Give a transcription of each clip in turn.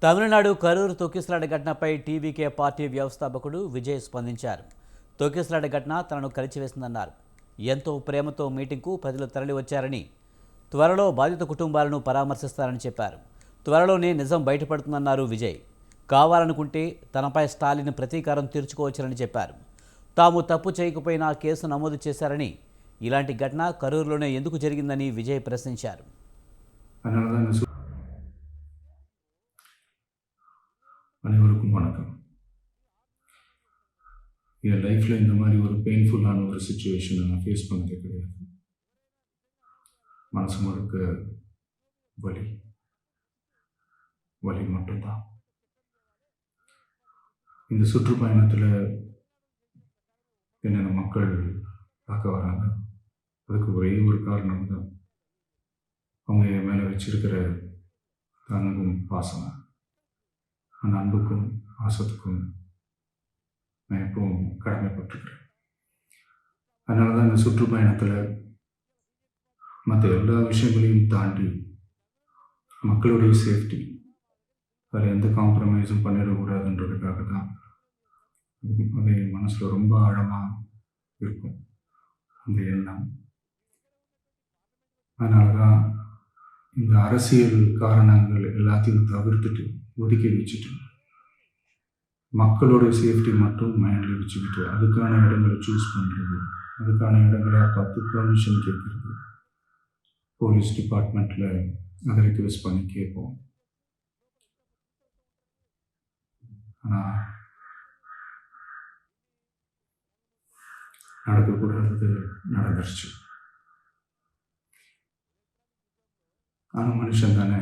తమిళనాడు కరూరు తొక్కిసలాట ఘటనపై TVK party వ్యవస్థాపకుడు విజయ్ స్పందించారు. తొక్కిసలాట ఘటన తనను కలిచివేసిందన్నారు. ఎంతో ప్రేమతో మీటింగ్కు ప్రజలు తరలి వచ్చారని, త్వరలో బాధిత కుటుంబాలను పరామర్శిస్తారని చెప్పారు. త్వరలోనే నిజం బయటపడుతుందన్నారు విజయ్. కావాలనుకుంటే తనపై స్టాలిన్ ప్రతీకారం తీర్చుకోవచ్చని చెప్పారు. తాము తప్పు చేయకపోయినా కేసు నమోదు చేశారని, ఇలాంటి ఘటన కరూరులోనే ఎందుకు జరిగిందని విజయ్ ప్రశ్నించారు. அனைவருக்கும் வணக்கம். என் லைஃப்பில் இந்த மாதிரி ஒரு பெயின்ஃபுல்லான ஒரு சுச்சுவேஷனை நான் ஃபேஸ் பண்ணதே கிடையாது. மனசு முழுக்க வலி வலி மட்டும்தான். இந்த சுற்றுப்பயணத்தில் என்னென்ன மக்கள் பார்க்க வராங்க, அதுக்கு ஒரே ஒரு காரணம் தான், அவங்க என் மேலே வச்சிருக்கிற அன்பும் பாசம். அந்த அன்புக்கும் பாசத்துக்கும் நான் எப்பவும் கடமைப்பட்டிருக்கிறேன். அதனால தான் இந்த சுற்றுப்பயணத்தில் மற்ற எல்லா விஷயங்களையும் தாண்டி மக்களுடைய சேஃப்டி, அதில் எந்த காம்ப்ரமைஸும் பண்ணிடக்கூடாதுன்றதுக்காக தான் அது என் மனசில் ரொம்ப ஆழமாக இருக்கும் அந்த எண்ணம். அதனால தான் இந்த அரசியல் காரணங்கள் எல்லாத்தையும் தவிர்த்துட்டு ஒதுக்கி வச்சுட்டு மக்களோட சேஃப்டி மட்டும் மைண்டில் வச்சுக்கிட்டு அதுக்கான இடங்களை சூஸ் பண்ணுறது, அதுக்கான இடங்களை பார்த்து பர்மிஷன் கேட்குறது, போலீஸ் டிபார்ட்மெண்ட்டில் அதை ரிக்வெஸ்ட் பண்ணி கேட்போம். ஆனால் நடக்கக்கூடாதது நடந்துருச்சு. ஆனால் மனுஷன் தானே,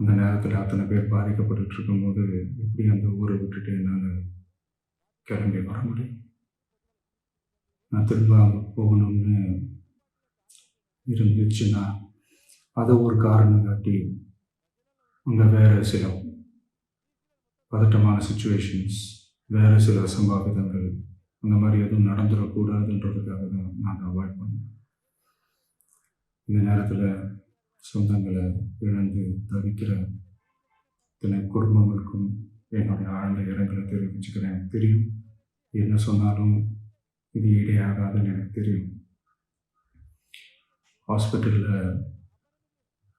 அந்த நேரத்தில் அத்தனை பேர் பாதிக்கப்பட்டு இருக்கும்போது எப்படி அந்த ஊரை விட்டுட்டு என்னால் கிளம்பி வர முடியும்? நான் திரும்ப அங்கே போகணும்னு இருந்துச்சுன்னா அதை ஒரு காரணம் காட்டி அங்கே வேறு சில பதட்டமான சுச்சுவேஷன்ஸ், வேறு சில சம்பாவிதங்கள், அந்த மாதிரி எதுவும் நடந்துடக்கூடாதுன்றதுக்காக தான் நான் அவாய்ட் பண்ணேன். இந்த நேரத்தில் சொந்தங்களை இழந்து தவிக்கிற இத்தனை குடும்பங்களுக்கும் என்னுடைய ஆழ்ந்த இரங்கலை தெரிவிச்சுக்கிறேன். எனக்கு தெரியும், என்ன சொன்னாலும் இது ஈடையாகாதுன்னு எனக்கு தெரியும். ஹாஸ்பிட்டலில்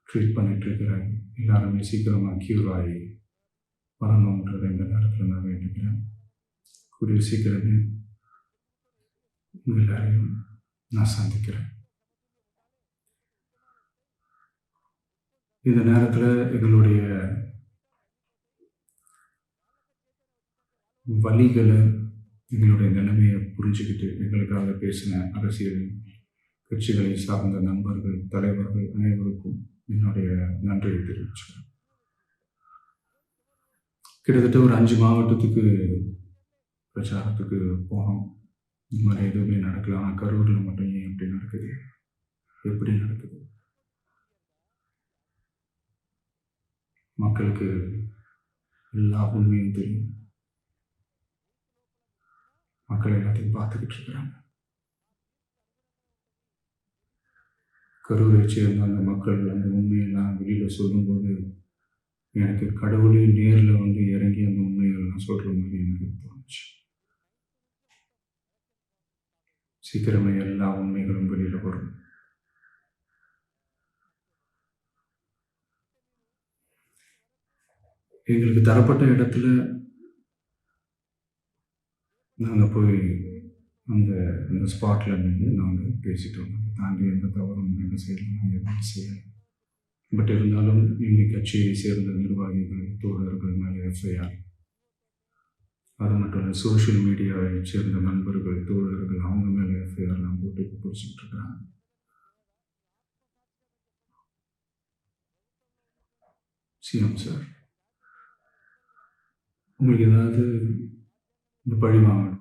ட்ரீட் பண்ணிகிட்ருக்கிற எல்லாருமே சீக்கிரமாக க்யூர் ஆகி வரணுன்றதை இந்த நேரத்தில் நான் வேண்டிக்கிறேன். கூடிய சீக்கிரமே உங்கள் எல்லாரையும் நான் சந்திக்கிறேன். இந்த நேரத்தில் எங்களுடைய வலிகளை, எங்களுடைய நிலைமையை புரிஞ்சுக்கிட்டு எங்களுக்காக பேசின அரசியல் கட்சிகளை சார்ந்த நண்பர்கள், தலைவர்கள் அனைவருக்கும் என்னுடைய நன்றியை தெரிவிச்சுக்கிறேன். கிட்டத்தட்ட ஒரு 5 மாவட்டத்துக்கு பிரச்சாரத்துக்கு போனோம். இந்த மாதிரி எதுவுமே நடக்கல. ஆனால் கரூரில் மட்டும் ஏன் எப்படி நடக்குது, எப்படி நடக்குது? மக்களுக்கு எல்லா உண்மையும் தெரியும். மக்கள் எல்லாத்தையும் பார்த்துக்கிட்டு இருக்கிறாங்க. கரூரை சேர்ந்த அந்த மக்கள் அந்த உண்மையெல்லாம் வெளியில் சொல்லும்போது எனக்கு கடவுளே நேரில் வந்து இறங்கி அந்த உண்மைகள்லாம் சொல்கிற மாதிரி எனக்கு தோணுச்சு. சீக்கிரமே எல்லா உண்மைகளும் வெளியில் வரும். எங்களுக்கு தரப்பட்ட இடத்துல நாங்கள் போய் அந்த ஸ்பாட்டில் நின்று நாங்கள் பேசிட்டோம். அதை தாண்டி எந்த தவறும் எங்கள் சைடில் நாங்கள் எதுவும் செய்யலை. பட் இருந்தாலும் எங்கள் கட்சியை சேர்ந்த நிர்வாகிகள், தோழர்கள் மேலே எஃப்ஐஆர், அது மட்டும் இல்லை சோஷியல் மீடியாவை சேர்ந்த நண்பர்கள், தோழர்கள், அவங்க மேலே எஃப்ஐஆர்லாம் போட்டு பிடிச்சிட்டு இருக்கிறாங்க. சிஎம் சார், உங்களுக்கு ஏதாவது இந்த பழி வாங்கணும்,